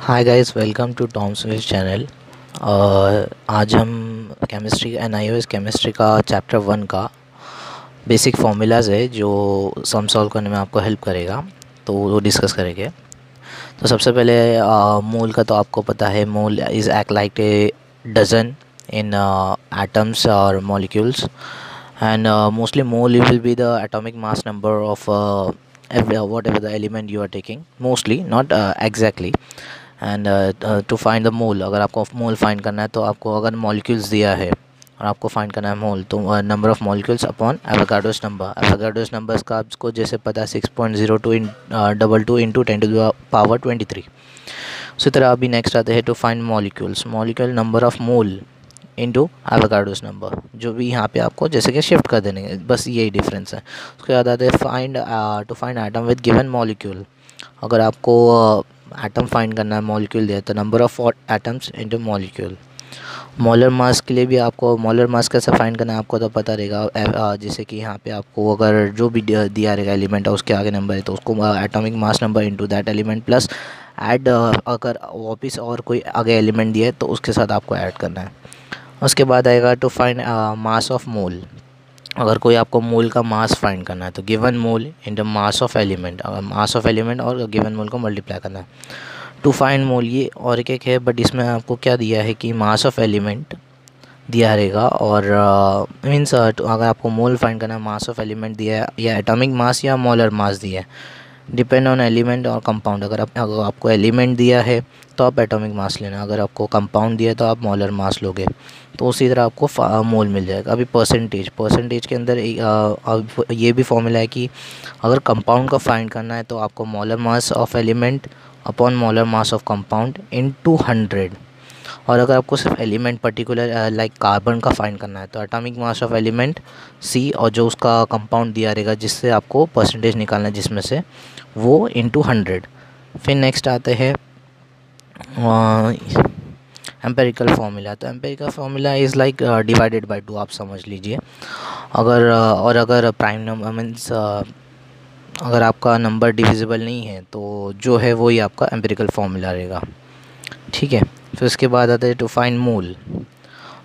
Hi guys, welcome to Tom switch channel. आज हम chemistry NIOS chemistry का chapter 1 का बेसिक फार्मूलाज है जो सम सॉल्व करने में आपको हेल्प करेगा, तो वो डिस्कस करेंगे। तो सबसे पहले मोल का तो आपको पता है, mole is act like a dozen in atoms और molecules, and mostly mole will be the atomic mass number of whatever the element you are taking, mostly not exactly. And to find the mole, अगर आपको मोल find करना है तो आपको अगर molecules दिया है और आपको फाइंड करना है मोल, तो number of molecules upon Avogadro's number. Avogadro's numbers का आपको जैसे पता है 6.02 इंटू 10⁻23। उसी तरह अभी नेक्स्ट आते हैं to find molecules, molecule number of mole into Avogadro's number, जो भी यहाँ पे आपको जैसे कि शिफ्ट कर देने, बस यही डिफरेंस है। उसके बाद आते हैं find to find atom with given molecule. अगर आपको एटम फाइंड करना है, मॉलिक्यूल दिया, तो number of atoms into molecule. Molar mass के लिए भी आपको मोलर मास कैसे फाइंड करना है आपको तो पता रहेगा। जैसे कि यहाँ पे आपको अगर जो भी दिया रहेगा एलिमेंट है उसके आगे नंबर है, तो उसको atomic mass number into that element plus add, अगर वापस और कोई आगे एलिमेंट दिया है तो उसके साथ आपको ऐड करना है। उसके बाद आएगा to find mass of mole. अगर कोई आपको मोल का मास फाइंड करना है तो given mole into mass of element, mass of element और गिवन मोल को मल्टीप्लाई करना है टू फाइंड मोल। ये और एक है, बट इसमें आपको क्या दिया है कि मास ऑफ एलिमेंट दिया रहेगा, और मीन्स अगर आपको मोल फाइंड करना है, मास ऑफ एलिमेंट दिया है या एटॉमिक मास या मोलर मास दिया है, डिपेंड ऑन एलिमेंट और कंपाउंड। अगर आपको एलिमेंट दिया है तो आप एटॉमिक मास लेना, अगर आपको कंपाउंड दिया है तो आप मोलर मास लोगे, तो उसी तरह आपको मोल मिल जाएगा। अभी परसेंटेज के अंदर ये भी फॉर्मूला है कि अगर कंपाउंड का फाइंड करना है तो आपको molar mass of element upon molar mass of compound into 100, और अगर आपको सिर्फ एलिमेंट पर्टिकुलर लाइक कार्बन का फाइंड करना है तो atomic mass of element C, और जो उसका कंपाउंड दिया रहेगा जिससे आपको परसेंटेज निकालना है जिसमें से, वो इनटू 100। फिर नेक्स्ट आते हैं एम्पेरिकल फार्मूला। तो empirical formula is like divided by 2, आप समझ लीजिए। अगर प्राइम नंबर मीन्स अगर आपका नंबर डिविजिबल नहीं है तो जो है वही आपका एम्पेरिकल फार्मूला रहेगा, ठीक है। फिर उसके बाद आता है टू फाइंड मोल।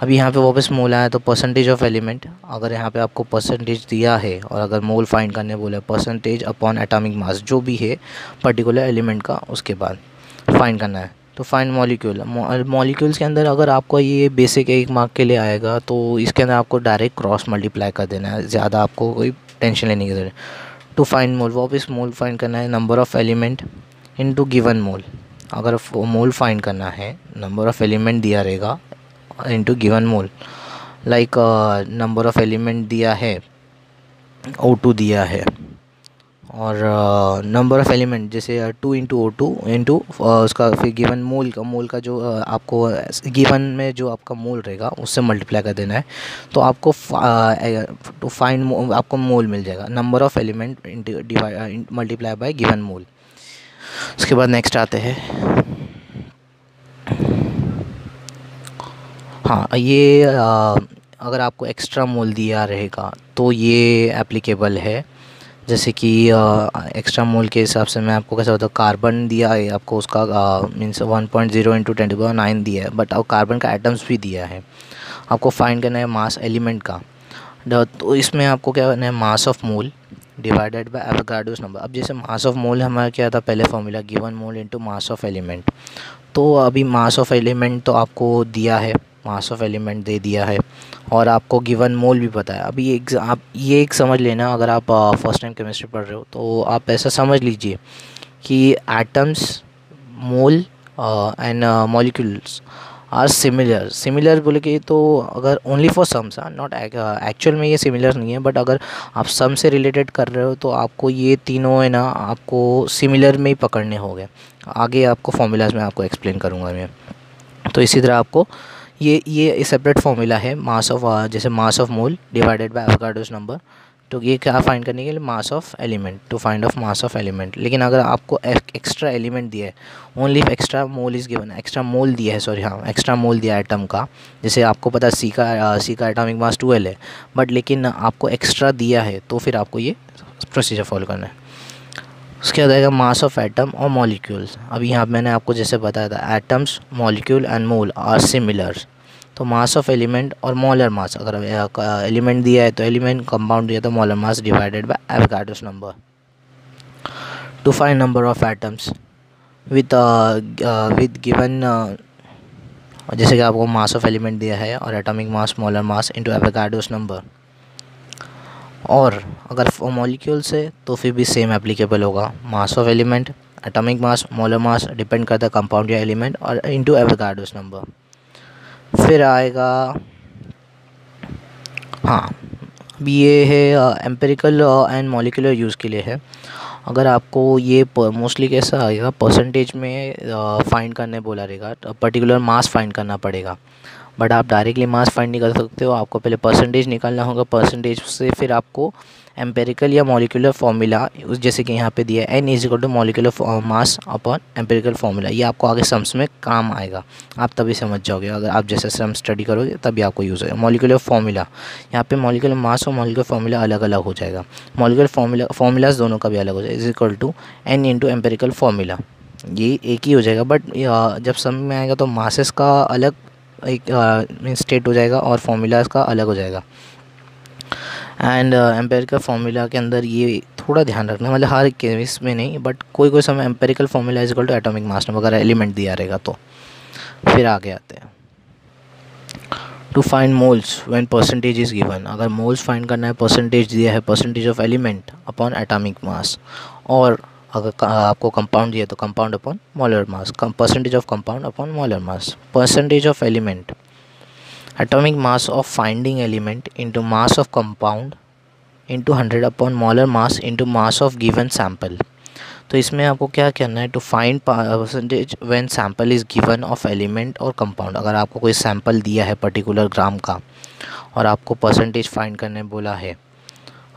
अभी यहाँ पे वापस मोल आया तो परसेंटेज ऑफ एलिमेंट, अगर यहाँ पे आपको परसेंटेज दिया है और अगर मोल फाइंड करने बोला, परसेंटेज अपॉन एटॉमिक मास जो भी है पर्टिकुलर एलिमेंट का, उसके बाद फाइंड करना है तो फाइंड मॉलिक्यूल। मॉलिक्यूल्स के अंदर अगर आपको ये बेसिक 1 मार्क के लिए आएगा तो इसके अंदर आपको डायरेक्ट क्रॉस मल्टीप्लाई कर देना है, ज़्यादा आपको कोई टेंशन लेने की ज़रूरत। टू फाइंड मोल, वापस मोल फाइंड करना है, number of element into given mole. अगर मोल फाइंड करना है, नंबर ऑफ़ एलिमेंट दिया रहेगा into given mole, like number of element दिया है O2 दिया है, और नंबर ऑफ़ एलिमेंट जैसे 2 इंटू O2 इंटू उसका फिर गिवन मोल का जो आपको गिवन में जो आपका मोल रहेगा उससे मल्टीप्लाई कर देना है, तो आपको टू फाइंड आपको मोल मिल जाएगा, number of element divide multiply by given mole. उसके बाद नेक्स्ट आते हैं, हाँ ये अगर आपको एक्स्ट्रा मोल दिया रहेगा तो ये एप्लीकेबल है। जैसे कि एक्स्ट्रा मोल के हिसाब से मैं आपको कैसा होता है, कार्बन दिया है आपको, उसका मीन्स 1.0 इंटू 10⁻9 दिया है, बट अब कार्बन का एटम्स भी दिया है, आपको फाइंड करना है मास एलिमेंट का। तो इसमें आपको क्या करना है, mass of mole divided by Avogadro's number. अब जैसे मास ऑफ मोल हमारा क्या था पहले formula, given mole into mass of element. तो अभी मास ऑफ एलिमेंट तो आपको दिया है, मास ऑफ एलिमेंट दे दिया है, और आपको गिवन मोल भी पता है। अभी आप ये एक समझ लेना, अगर आप फर्स्ट टाइम केमिस्ट्री पढ़ रहे हो तो आप ऐसा समझ लीजिए कि atoms, mole and molecules are similar बोले कि, तो अगर only for sums, not actual में ये सिमिलर नहीं है, बट अगर आप सम से रिलेटेड कर रहे हो तो आपको ये तीनों है ना आपको सिमिलर में ही पकड़ने होंगे। आगे आपको फॉर्मूलाज में आपको एक्सप्लेन करूँगा मैं। तो इसी तरह आपको ये सेपरेट फॉर्मूला है, मास ऑफ जैसे mass of mole divided by Avogadro's number, तो ये क्या फाइंड करने के लिए, mass of element, to find of mass of element. लेकिन अगर आपको एक्स्ट्रा एलिमेंट दिया है, only extra mole is given, extra mole दिया है, सॉरी हाँ एक्स्ट्रा मोल दिया है एटम का, जैसे आपको पता है सी का एटॉमिक मास 12 है, बट लेकिन आपको एक्स्ट्रा दिया है तो फिर आपको ये प्रोसीजर फॉलो करना है। उसके बाद आएगा मास ऑफ एटम और मॉलिक्यूल्स। अभी यहाँ मैंने आपको जैसे बताया था atoms, molecule and mole are similar. तो मास ऑफ एलिमेंट और मोलर मास, अगर एलिमेंट दिया है तो एलिमेंट, कंपाउंड दिया तो molar mass divided by Avogadro's number. To find number of atoms with given, जैसे कि आपको मास ऑफ एलिमेंट दिया है और atomic mass, molar mass into Avogadro's number. और अगर मॉलिक्यूल से तो फिर भी सेम एप्लीकेबल होगा, मास of element, atomic mass, molar mass depend करता है कंपाउंड या एलिमेंट, और इनटू एवोगाड्रोस नंबर। फिर आएगा, हाँ अभी ये है एम्पिरिकल एंड मॉलिक्यूलर यूज़ के लिए है। अगर आपको ये मोस्टली कैसा आएगा, परसेंटेज में फाइंड करने बोला रहेगा, पर्टिकुलर मास फाइंड करना पड़ेगा, बट आप डायरेक्टली मास फाइंड नहीं कर सकते हो, आपको पहले परसेंटेज निकालना होगा, परसेंटेज से फिर आपको एम्पेरिकल या मॉलिक्यूलर फार्मूला, उस जैसे कि यहाँ पे दिया है n is equal to molecular mass upon empirical formula, ये आपको आगे सम्स में काम आएगा, आप तभी समझ जाओगे, अगर आप जैसे सम स्टडी करोगे तभी आपको यूज़ होगा। मॉलिक्यूलर फार्मूला, यहाँ पे मॉलिक्यूलर मास और मॉलिक्यूलर फार्मूला अलग अलग हो जाएगा, मॉलिक्यूलर फार्मूलाज दोनों का भी अलग हो जाएगा, is equal to n into empirical formula, ये एक ही हो जाएगा, बट जब सम में आएगा तो मासेस का अलग एक स्टेट हो जाएगा और फार्मूलाज का अलग हो जाएगा। एंड एम्पेरिकल फार्मूला के अंदर ये थोड़ा ध्यान रखना, मतलब हर केस में नहीं, बट कोई कोई समय empirical formula is equal to atomic mass number अगर एलिमेंट दिया रहेगा तो। फिर आगे आते हैं to find moles when percentage is given. अगर मोल्स फाइंड करना है, परसेंटेज दिया है, percentage of element upon atomic mass, और अगर आपको कंपाउंड दिया तो compound upon molar mass, percentage of compound upon molar mass, percentage of element, atomic mass of finding element into mass of compound into 100 upon molar mass into mass of given sample। तो इसमें आपको क्या करना है, to find percentage when sample is given of element और compound. अगर आपको कोई सैम्पल दिया है पर्टिकुलर ग्राम का और आपको परसेंटेज फाइंड करने बोला है,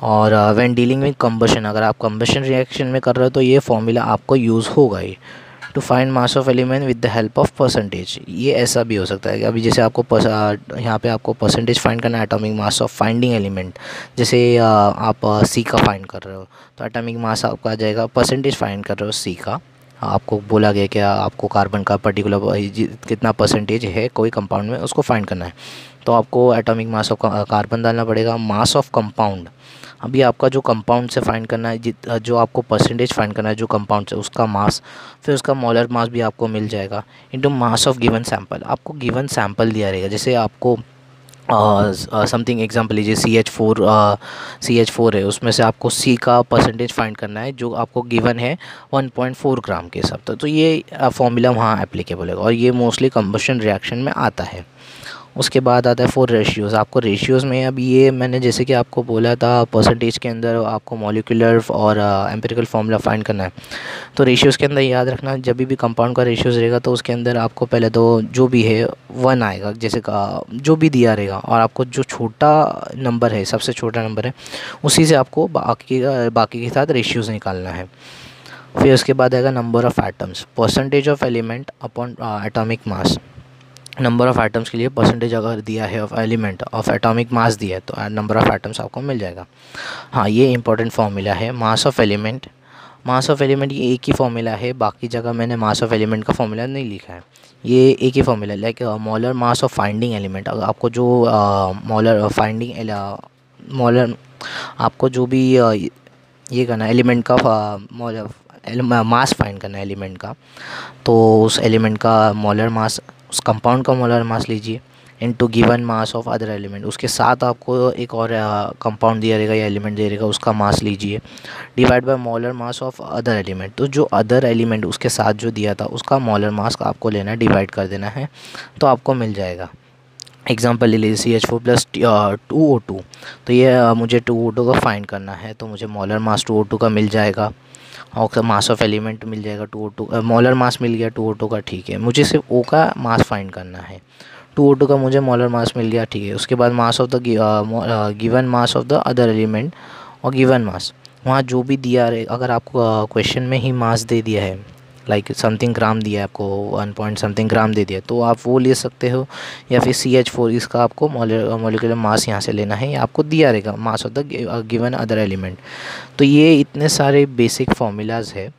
और व्हेन डीलिंग विद कंबशन, अगर आप कंबशन रिएक्शन में कर रहे हो तो ये फॉर्मूला आपको यूज़ होगा ही। To find mass of element with the help of percentage, ये ऐसा भी हो सकता है कि अभी जैसे आपको यहाँ पे आपको परसेंटेज फाइंड करना है, atomic mass of finding element, जैसे आप सी का फाइंड कर रहे हो तो एटॉमिक मास आपका आ जाएगा, परसेंटेज फाइंड कर रहे हो सी का, आपको बोला गया कि आपको कार्बन का पर्टिकुलर कितना परसेंटेज है कोई कंपाउंड में, उसको फाइंड करना है, तो आपको एटॉमिक मास ऑफ कार्बन डालना पड़ेगा। मास ऑफ कंपाउंड, अभी आपका जो कंपाउंड से फाइंड करना है, जो आपको परसेंटेज फाइंड करना है जो कंपाउंड से, उसका मास, फिर उसका मोलर मास भी आपको मिल जाएगा, into mass of given sample. आपको गिवन सैंपल दिया रहेगा, जैसे आपको समथिंग एग्जांपल लीजिए CH4 है, उसमें से आपको C का परसेंटेज फाइंड करना है जो आपको गिवन है 1.4 ग्राम के हिसाब से, तो ये फॉर्मूला वहाँ एप्लीकेबल है और ये मोस्टली कंबशन रिएक्शन में आता है। उसके बाद आता है फॉर रेशियोज़। आपको रेशियोज़ में अभी ये मैंने जैसे कि आपको बोला था परसेंटेज के अंदर आपको मॉलिक्यूलर और एम्पिरिकल फार्मूला फाइंड करना है, तो रेशियोज़ के अंदर याद रखना जब भी कंपाउंड का रेशियोज़ रहेगा तो उसके अंदर आपको पहले तो जो भी है 1 आएगा, जैसे जो भी दिया रहेगा, और आपको जो छोटा नंबर है, सबसे छोटा नंबर है, उसी से आपको बाकी के साथ रेशियोज़ निकालना है। फिर उसके बाद आएगा number of atoms, percentage of element upon atomic mass. Number of atoms के लिए परसेंटेज अगर दिया है of element of atomic mass दिया है तो नंबर ऑफ़ एटम्स आपको मिल जाएगा। हाँ, ये इंपॉर्टेंट फार्मूला है mass of element. Mass of element ये एक ही फार्मूला है, बाकी जगह मैंने मास ऑफ एलिमेंट का फार्मूला नहीं लिखा है, ये एक ही formula like molar mass of finding element. अगर आपको जो मोलर फाइंडिंग मोलर आपको जो भी ये करना है एलिमेंट का मोलर मास फाइंड करना है एलिमेंट का, तो उस एलिमेंट का मोलर मास, उस कंपाउंड का मोलर मास लीजिए into given mass of other element, उसके साथ आपको एक और कंपाउंड दिया रहेगा या एलिमेंट दिया रहेगा उसका मास लीजिए, divide by molar mass of other element. तो जो अदर एलिमेंट उसके साथ जो दिया था उसका मोलर मास आपको लेना है, डिवाइड कर देना है, तो आपको मिल जाएगा। एग्जाम्पल ले लीजिए CH4 प्लस 2O2, तो ये मुझे 2O2 का फाइंड करना है, तो मुझे मोलर मास 2O2 का मिल जाएगा और मास ऑफ एलिमेंट मिल जाएगा 2O2, मोलर मास मिल गया 2O2 का, ठीक है। मुझे सिर्फ O का मास फाइंड करना है, 2O2 का मुझे मोलर मास मिल गया, ठीक है। उसके बाद mass of the given mass of the other element और गिवन मास, वहाँ जो भी दिया रहे, अगर आपको क्वेश्चन में ही मास दे दिया है लाइक समथिंग ग्राम दिया है आपको, 1 पॉइंट समथिंग ग्राम दे दिया, तो आप वो ले सकते हो। या फिर CH4 इसका आपको मॉलिक्यूलर मास यहाँ से लेना है, या आपको दिया रहेगा mass of the given other element. तो ये इतने सारे बेसिक फार्मूलाज है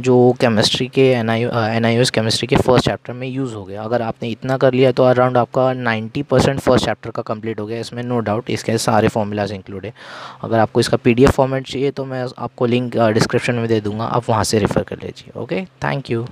जो केमिस्ट्री के NIOS केमिस्ट्री के फर्स्ट चैप्टर में यूज़ हो गया। अगर आपने इतना कर लिया तो अराउंड आपका 90% फर्स्ट चैप्टर का कंप्लीट हो गया, इसमें नो डाउट इसके सारे फॉर्मूलाज इंक्लूड है। अगर आपको इसका PDF फॉर्मेट चाहिए तो मैं आपको लिंक डिस्क्रिप्शन में दे दूँगा, आप वहाँ से रेफ़र कर लीजिए। Okay, thank you.